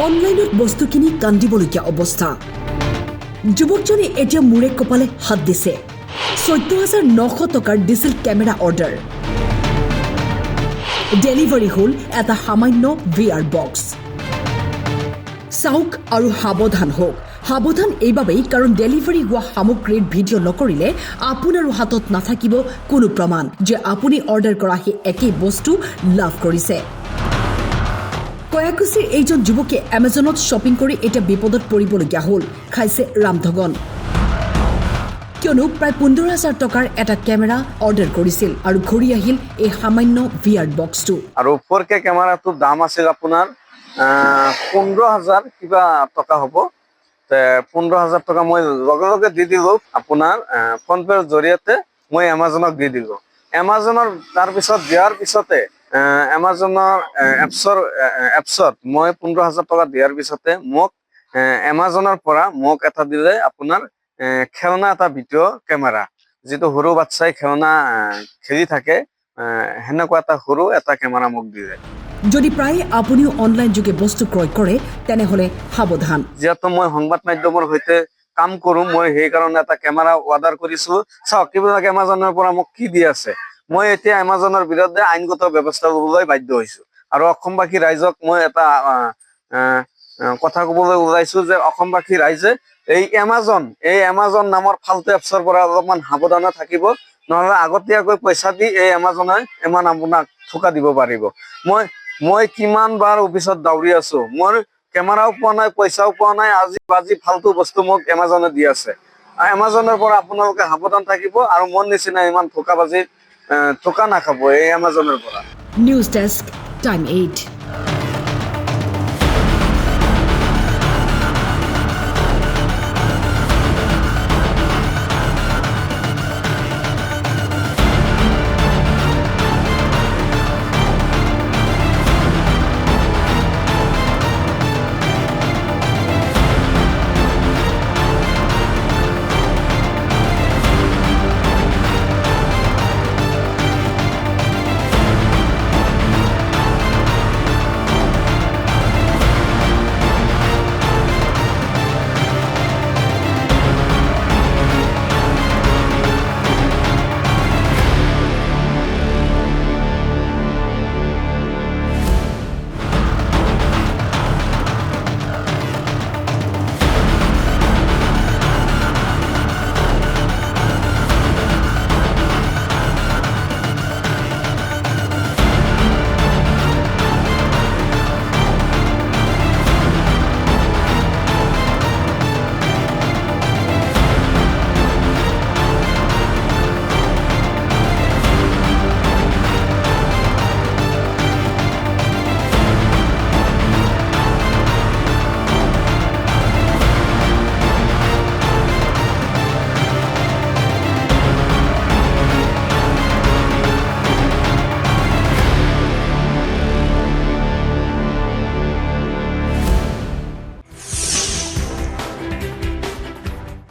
অনলাইনত বস্তু কিনি কান্দিবলগীয়া অৱস্থা যুৱকজনে এতিয়া মূৰে কপালে হাত দিছে ১৪,৯০০ টকাৰ ডিজিটেল কেমেৰা অৰ্ডাৰ ডেলিভাৰী হ'ল এটা সামান্য VR বক্স চাওক আৰু সাৱধান হওক সাৱধান এইবাবেই কাৰণ ডেলিভাৰী হোৱা সামগ্ৰীৰ ভিডিঅ' নকৰিলে আপোনাৰ হাতত নাথাকিব কোনো প্ৰমাণ যে আপুনি অৰ্ডাৰ কৰা সেই একেই বস্তু লাভ কৰিছে কয়াকুছিৰ এইজন যুৱকে এমাজনত শ্বপিং কৰি এটা বিপদত পৰিবলগীয়া হ'ল খাইছে ৰামধগন কিয়নো প্ৰায় ১৫,০০০ টকাৰ এটা কেমেৰা অৰ্ডাৰ কৰিছিল আৰু ঘূৰি আহিল এই সামান্য VR বক্সটো আৰু 4K কেমেৰাটোৰ দাম আছিল আপোনাৰ ১৫,০০০ কিবা টকা হ'ব ১৫,০০০ টকা মই লগে লগে দি দিলোঁ আপোনাৰ ফোনপেৰ জৰিয়তে মই এমাজনক দি দিলোঁ এমাজনৰ তাৰপিছত দিয়াৰ পিছতে এমাজনৰ এপছত মই ১৫,০০০ টকা দিয়াৰ পিছতে মোক এমাজনৰ পৰা মোক এটা দিলে আপোনাৰ খেলনা এটা ভিডিঅ' কেমেৰা যিটো সৰু বাচ্চাই খেলনা খেলি থাকে সেনেকুৱা এটা সৰু এটা কেমেৰা মোক দিলে যদি প্ৰায়ে আপুনিও অনলাইন যোগে বস্তু ক্ৰয় কৰে তেনেহলে সাৱধান যিহেতু মই সংবাদ মাধ্যমৰ সৈতে কাম কৰোঁ মই সেইকাৰণে এটা কেমেৰা অৰ্ডাৰ কৰিছোঁ চাওক কিবিলাক এমাজনৰ পৰা মোক কি দি আছে মই এতিয়া এমাজনৰ বিৰুদ্ধে আইনগত ব্যৱস্থা ল'বলৈ বাধ্য হৈছোঁ আৰু অসমবাসী ৰাইজক মই এটা কথা ক'বলৈ ওলাইছোঁ যে অসমবাসী ৰাইজে এই এমাজন নামৰ ফাল্টু এপছৰ পৰা অলপমান সাৱধানে থাকিব নহ'লে আগতীয়াকৈ পইচা দি এই এমাজনে ইমান আপোনাক ঠকা দিব পাৰিব মই কিমান বাৰ অফিচত দাউৰি আছোঁ মোৰ কেমেৰাও পোৱা নাই পইচাও পোৱা নাই আজি ফাল্টু বস্তু মোক এমাজনে দি আছে এমাজনৰ পৰা আপোনালোকে সাৱধান থাকিব আৰু মোৰ নিচিনা ইমান ঠকা নাখাব এই এমাজনৰ পৰা নিউজ ডেস্ক টাইম 8